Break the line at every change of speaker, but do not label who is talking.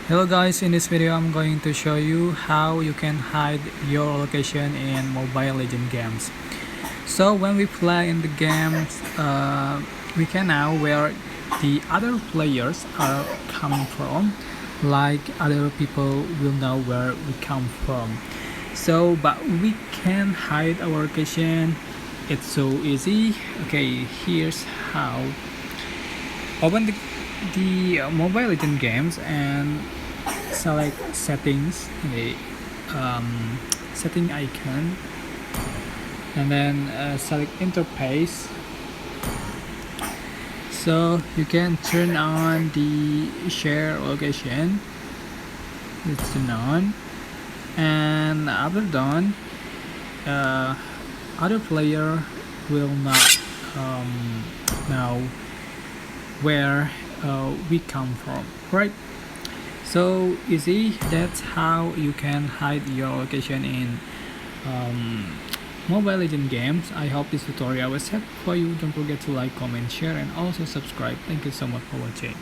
Hello guys, in this video I'm going to show you how you can hide your location in Mobile Legend games. So when we play in the games, we can know where the other players are coming from, like other people will know where we come from. But we can hide our location. It's so easy. Okay, here's how. Open the Mobile Legend games and select settings in the setting icon, and then select interface. So you can turn on the share location. It's turned on, and after done, uh, other player will not know where we come from, right? So easy. That's how you can hide your location in Mobile Legend games. I hope this tutorial was helpful for you. Don't forget to like, comment, share, and also subscribe. Thank you so much for watching.